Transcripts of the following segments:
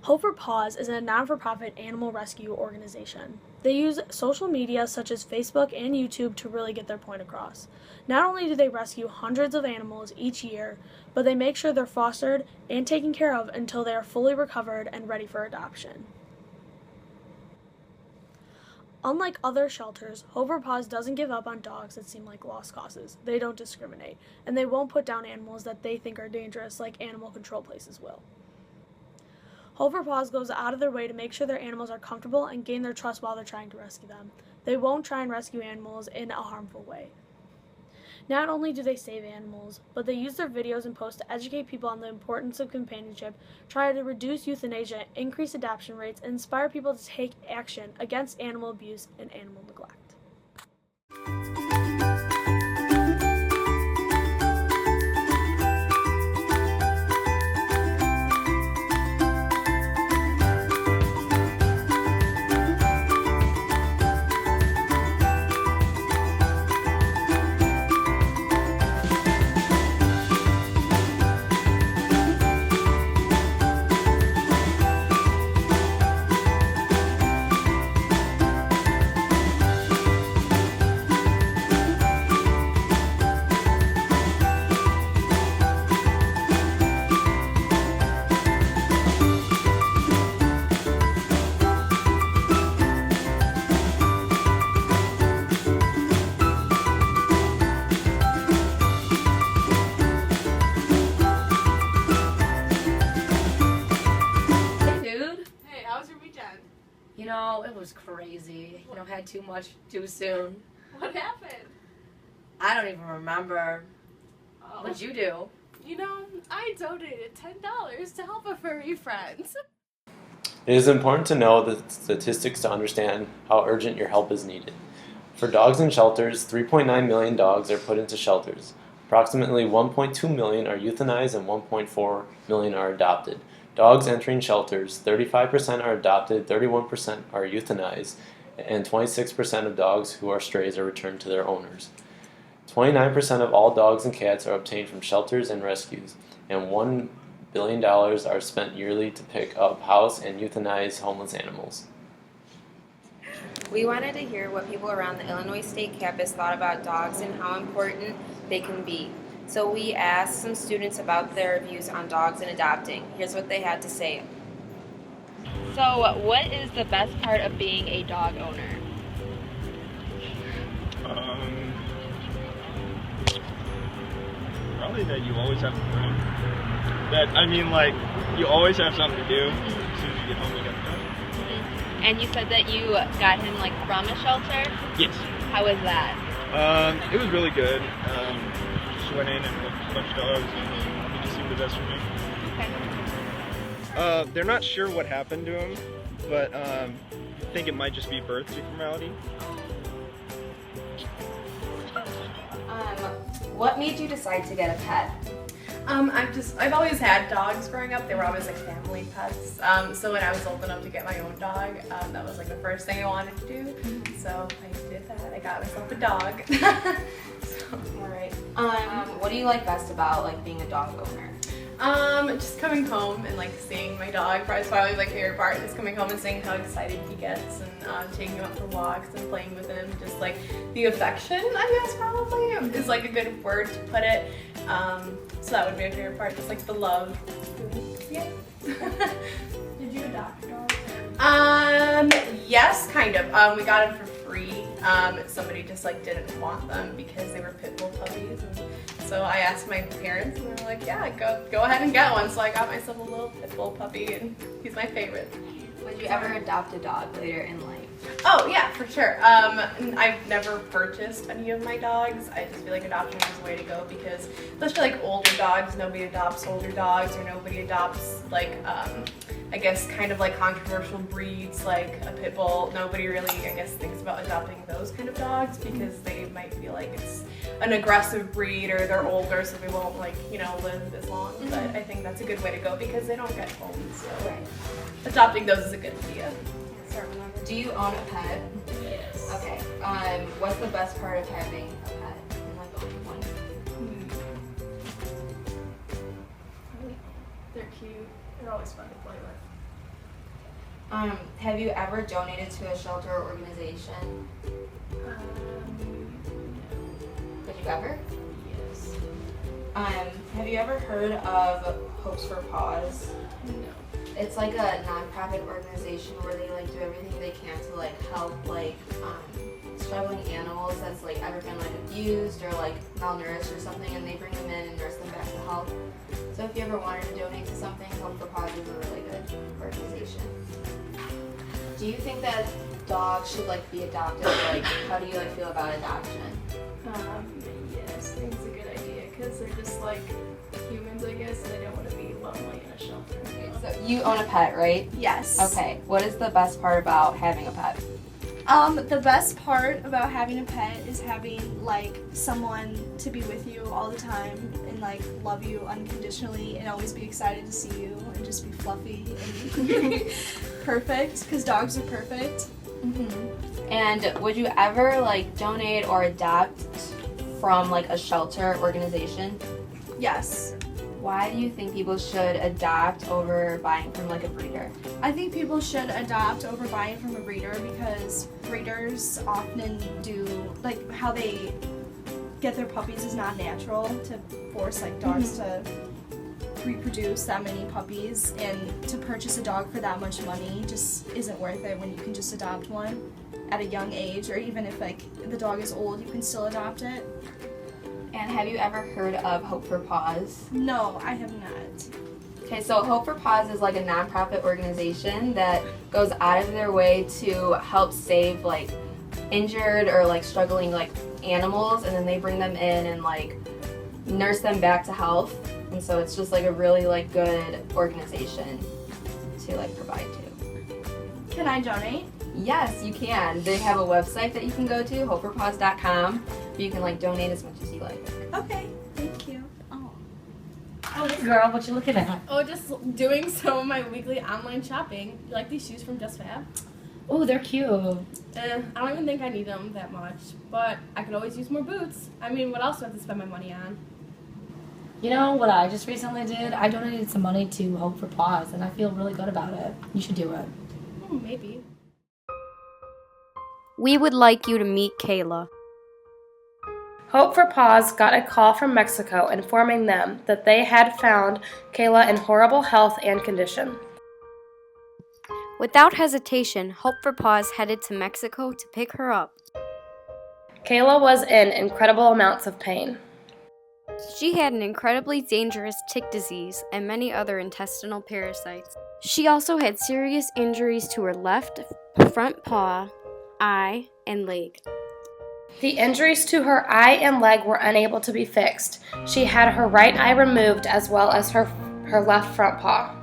Hope For Paws is a non-for-profit animal rescue organization. They use social media such as Facebook and YouTube to really get their point across. Not only do they rescue hundreds of animals each year, but they make sure they're fostered and taken care of until they are fully recovered and ready for adoption. Unlike other shelters, Hope For Paws doesn't give up on dogs that seem like lost causes. They don't discriminate, and they won't put down animals that they think are dangerous like animal control places will. Hope For Paws goes out of their way to make sure their animals are comfortable and gain their trust while they're trying to rescue them. They won't try and rescue animals in a harmful way. Not only do they save animals, but they use their videos and posts to educate people on the importance of companionship, try to reduce euthanasia, increase adoption rates, and inspire people to take action against animal abuse and animal neglect. It was crazy. Had too much too soon. What happened? I don't even remember. Oh. What'd you do? I donated $10 to help a furry friend. It is important to know the statistics to understand how urgent your help is needed. For dogs in shelters, 3.9 million dogs are put into shelters. Approximately 1.2 million are euthanized and 1.4 million are adopted. Dogs entering shelters, 35% are adopted, 31% are euthanized, and 26% of dogs who are strays are returned to their owners. 29% of all dogs and cats are obtained from shelters and rescues, and $1 billion are spent yearly to pick up, house, and euthanize homeless animals. We wanted to hear what people around the Illinois State campus thought about dogs and how important they can be. So we asked some students about their views on dogs and adopting. Here's what they had to say. So what is the best part of being a dog owner? Probably that you always have fun. You always have something to do. As soon as you get home, you got to go. And you said that you got him from a shelter? Yes. How was that? It was really good. Just went in and looked at a bunch of dogs, and it just seemed the best for me. Okay. They're not sure what happened to him, but I think it might just be birth deformality. What made you decide to get a pet? I've always had dogs growing up. They were always like family pets. So when I was old enough to get my own dog, that was like the first thing I wanted to do. So I did that. I got myself a dog. All right. What do you like best about being a dog owner? Just coming home and seeing my dog. Probably my favorite part is coming home and seeing how excited he gets and taking him out for walks and playing with him. Just the affection, I guess probably is a good word to put it. So that would be my favorite part. Just the love. Yeah. Did you adopt a dog? Yes, kind of. We got him for free. Somebody just didn't want them because they were pit bull puppies. And so I asked my parents, and they were like, "Yeah, go ahead and get one." So I got myself a little pit bull puppy, and he's my favorite. Would you ever adopt a dog later in life? Oh yeah, for sure. I've never purchased any of my dogs. I just feel like adoption is the way to go because especially older dogs, nobody adopts older dogs or nobody adopts I guess kind of controversial breeds like a pit bull. Nobody really thinks about adopting those kind of dogs because they might feel like it's an aggressive breed or they're older so they won't live as long. Mm-hmm. But I think that's a good way to go because they don't get homes. So right. Adopting those is a good idea. Do you own a pet? Yes. Okay. What's the best part of having a pet and owning one? They're cute. They're always fun to play with. Have you ever donated to a shelter or organization? Did you ever? Yes. Have you ever heard of Hope For Paws? No. It's like a nonprofit organization where they like do everything they can to like help like struggling animals that's like ever been like abused or like malnourished or something, and they bring them in and nurse them back to health. So if you ever wanted to donate to something, Hope For Paws is a really good organization. Do you think that dogs should like be adopted? Like, how do you like feel about adoption? Yes, I think it's a good idea because they're just like humans, I guess, and they don't want to be lonely in a shelter. So you own a pet, right? Yes. Okay. What is the best part about having a pet? The best part about having a pet is having like someone to be with you all the time and like love you unconditionally and always be excited to see you and just be fluffy and perfect, because dogs are perfect. And would you ever like donate or adopt from like a shelter organization? Yes. Why do you think people should adopt over buying from like a breeder? I think people should adopt over buying from a breeder because breeders often do, like, how they get their puppies is not natural to force like dogs to reproduce that many puppies, and to purchase a dog for that much money just isn't worth it when you can just adopt one at a young age, or even if like the dog is old, you can still adopt it. And have you ever heard of Hope For Paws? No, I have not. Okay, so Hope For Paws is like a nonprofit organization that goes out of their way to help save like injured or like struggling like animals, and then they bring them in and like nurse them back to health. And so it's just like a really like good organization to like provide to. Can I donate? Yes, you can. They have a website that you can go to, hopeforpaws.com. You can like donate as much as you like. Okay, thank you. Oh, hey girl, what you looking at? Oh, just doing some of my weekly online shopping. You like these shoes from Just Fab? Oh, they're cute. I don't even think I need them that much, but I could always use more boots. I mean, what else do I have to spend my money on? You know what I just recently did? I donated some money to Hope For Paws, and I feel really good about it. You should do it. Maybe. We would like you to meet Kayla. Hope For Paws got a call from Mexico informing them that they had found Kayla in horrible health and condition. Without hesitation, Hope For Paws headed to Mexico to pick her up. Kayla was in incredible amounts of pain. She had an incredibly dangerous tick disease and many other intestinal parasites. She also had serious injuries to her left front paw, eye, and leg. The injuries to her eye and leg were unable to be fixed. She had her right eye removed as well as her left front paw.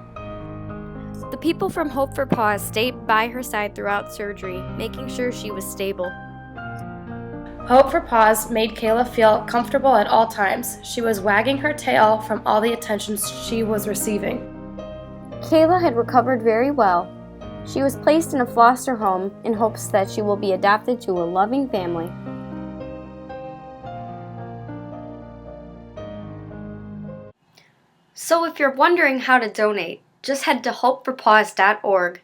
The people from Hope For Paws stayed by her side throughout surgery, making sure she was stable. Hope For Paws made Kayla feel comfortable at all times. She was wagging her tail from all the attention she was receiving. Kayla had recovered very well. She was placed in a foster home in hopes that she will be adopted to a loving family. So if you're wondering how to donate, just head to hopeforpaws.org.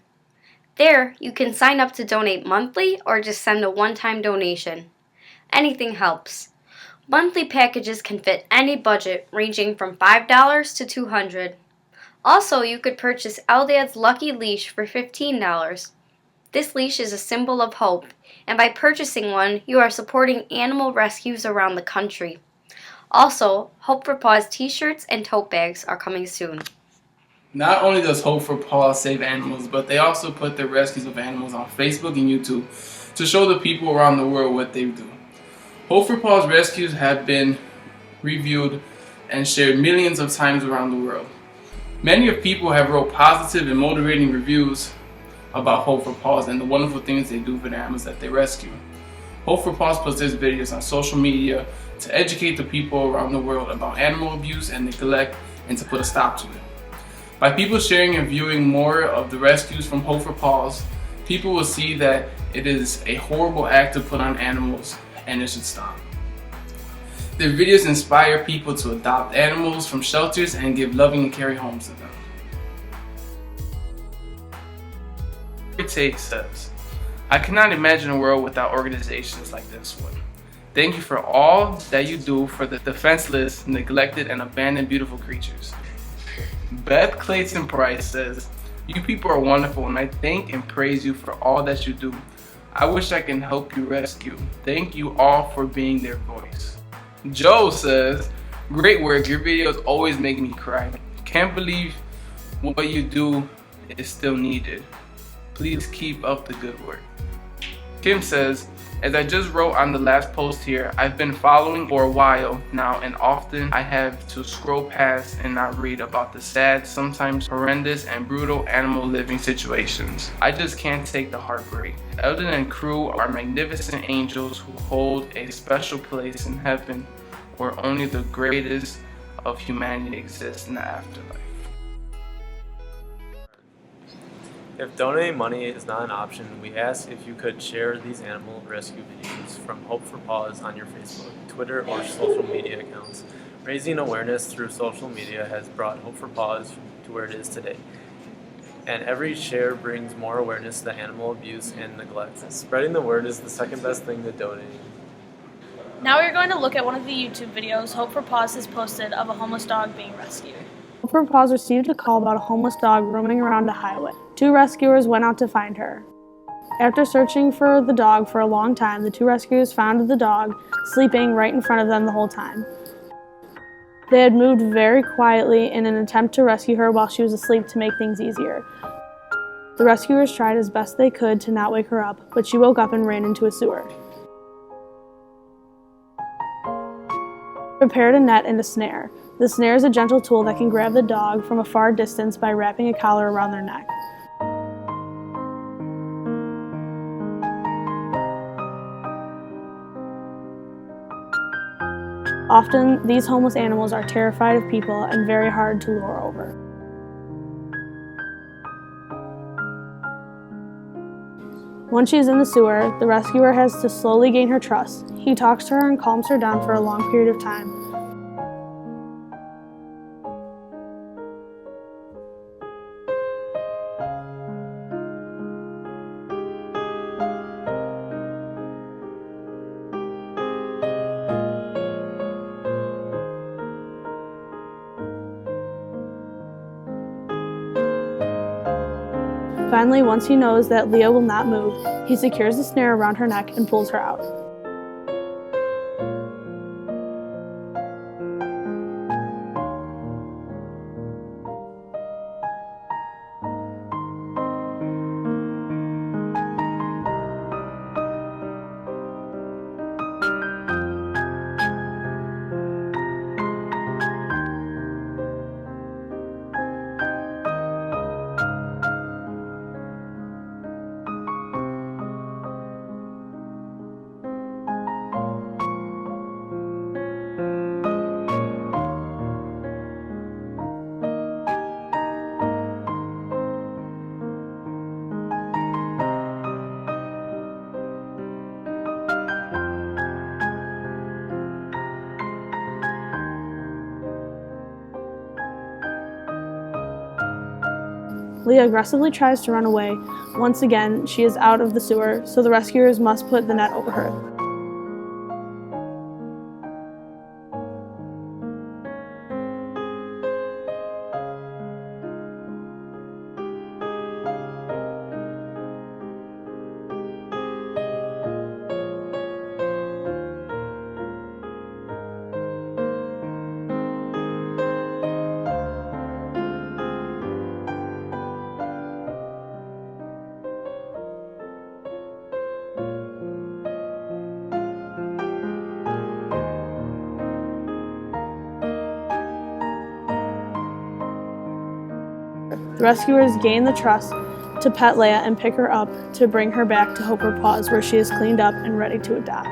There, you can sign up to donate monthly or just send a one-time donation. Anything helps. Monthly packages can fit any budget, ranging from $5 to $200. Also, you could purchase Eldad's Lucky Leash for $15. This leash is a symbol of hope, and by purchasing one, you are supporting animal rescues around the country. Also, Hope For Paws t-shirts and tote bags are coming soon. Not only does Hope For Paws save animals, but they also put their rescues of animals on Facebook and YouTube to show the people around the world what they do. Hope For Paws rescues have been reviewed and shared millions of times around the world. Many of people have wrote positive and motivating reviews about Hope For Paws and the wonderful things they do for the animals that they rescue. Hope For Paws puts these videos on social media to educate the people around the world about animal abuse and neglect, and to put a stop to it. By people sharing and viewing more of the rescues from Hope For Paws, people will see that it is a horrible act to put on animals, and it should stop. Their videos inspire people to adopt animals from shelters and give loving and caring homes to them. Tate says, I cannot imagine a world without organizations like this one. Thank you for all that you do for the defenseless, neglected, and abandoned beautiful creatures. Beth Clayton Price says, you people are wonderful and I thank and praise you for all that you do. I wish I can help you rescue. Thank you all for being their voice. Joe says, great work, your videos always make me cry. Can't believe what you do is still needed. Please keep up the good work. Kim says, as I just wrote on the last post here, I've been following for a while now and often I have to scroll past and not read about the sad, sometimes horrendous and brutal animal living situations. I just can't take the heartbreak. Eldon and crew are magnificent angels who hold a special place in heaven where only the greatest of humanity exists in the afterlife. If donating money is not an option, we ask if you could share these animal rescue videos from Hope for Paws on your Facebook, Twitter, or social media accounts. Raising awareness through social media has brought Hope for Paws to where it is today. And every share brings more awareness to animal abuse and neglect. Spreading the word is the second best thing to donating. Now we're going to look at one of the YouTube videos Hope for Paws has posted of a homeless dog being rescued. Hope for Paws received a call about a homeless dog roaming around a highway. 2 rescuers went out to find her. After searching for the dog for a long time, the 2 rescuers found the dog sleeping right in front of them the whole time. They had moved very quietly in an attempt to rescue her while she was asleep to make things easier. The rescuers tried as best they could to not wake her up, but she woke up and ran into a sewer. Prepared a net and a snare. The snare is a gentle tool that can grab the dog from a far distance by wrapping a collar around their neck. Often, these homeless animals are terrified of people and very hard to lure over. Once she is in the sewer, the rescuer has to slowly gain her trust. He talks to her and calms her down for a long period of time. Finally, once he knows that Leah will not move, he secures the snare around her neck and pulls her out. Leah aggressively tries to run away. Once again, she is out of the sewer, so the rescuers must put the net over her. The rescuers gain the trust to pet Leia and pick her up to bring her back to Hope For Paws, where she is cleaned up and ready to adopt.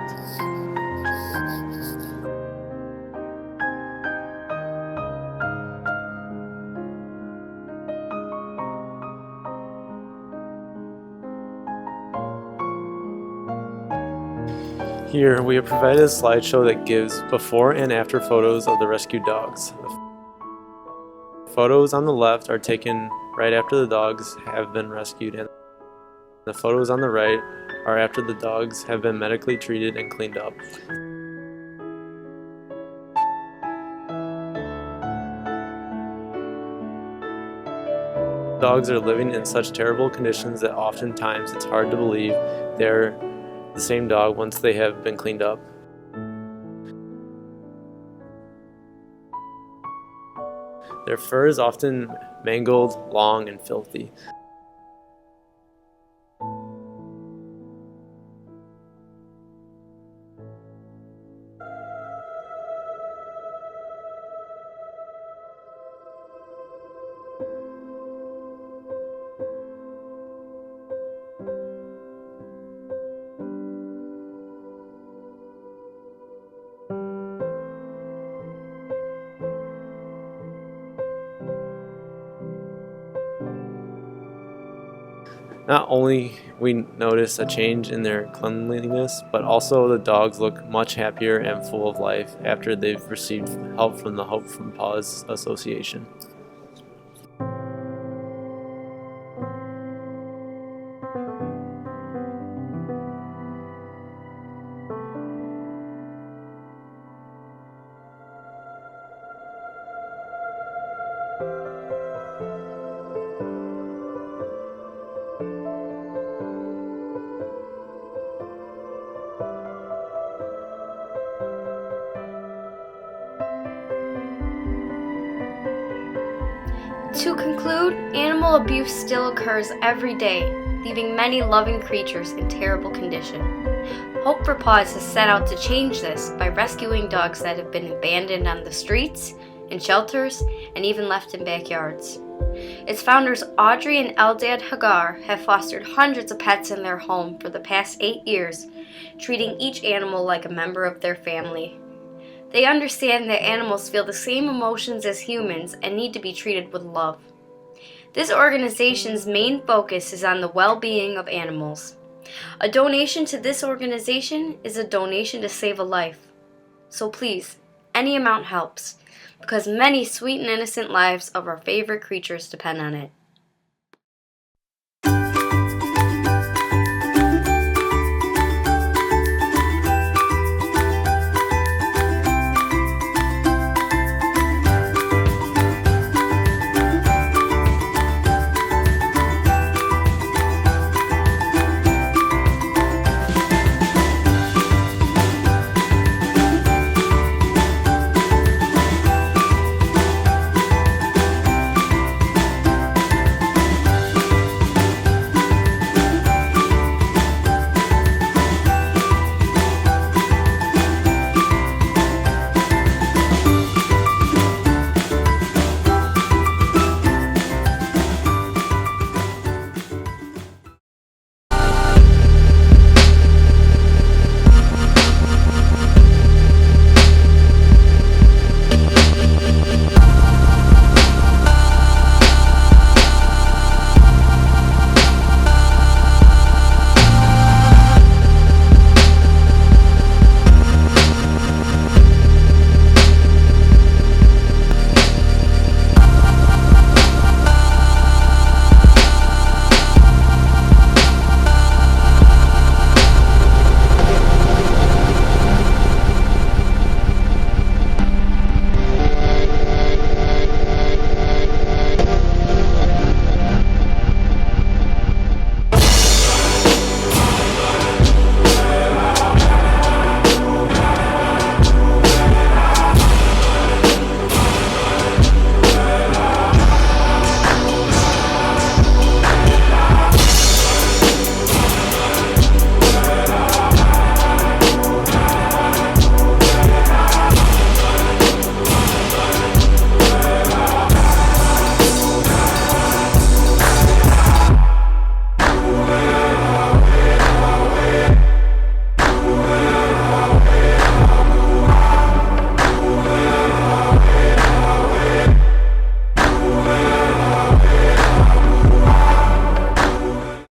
Here, we have provided a slideshow that gives before and after photos of the rescued dogs. The photos on the left are taken right after the dogs have been rescued, and The photos on the right are after the dogs have been medically treated and cleaned up. Dogs are living in such terrible conditions that oftentimes it's hard to believe they're the same dog once they have been cleaned up. Their fur is often mangled, long, and filthy. Not only we notice a change in their cleanliness, but also the dogs look much happier and full of life after they've received help from the Hope For Paws Association. To conclude, animal abuse still occurs every day, leaving many loving creatures in terrible condition. Hope For Paws has set out to change this by rescuing dogs that have been abandoned on the streets, in shelters, and even left in backyards. Its founders Audrey and Eldad Hagar have fostered hundreds of pets in their home for the past 8 years, treating each animal like a member of their family. They understand that animals feel the same emotions as humans and need to be treated with love. This organization's main focus is on the well-being of animals. A donation to this organization is a donation to save a life. So please, any amount helps, because many sweet and innocent lives of our favorite creatures depend on it.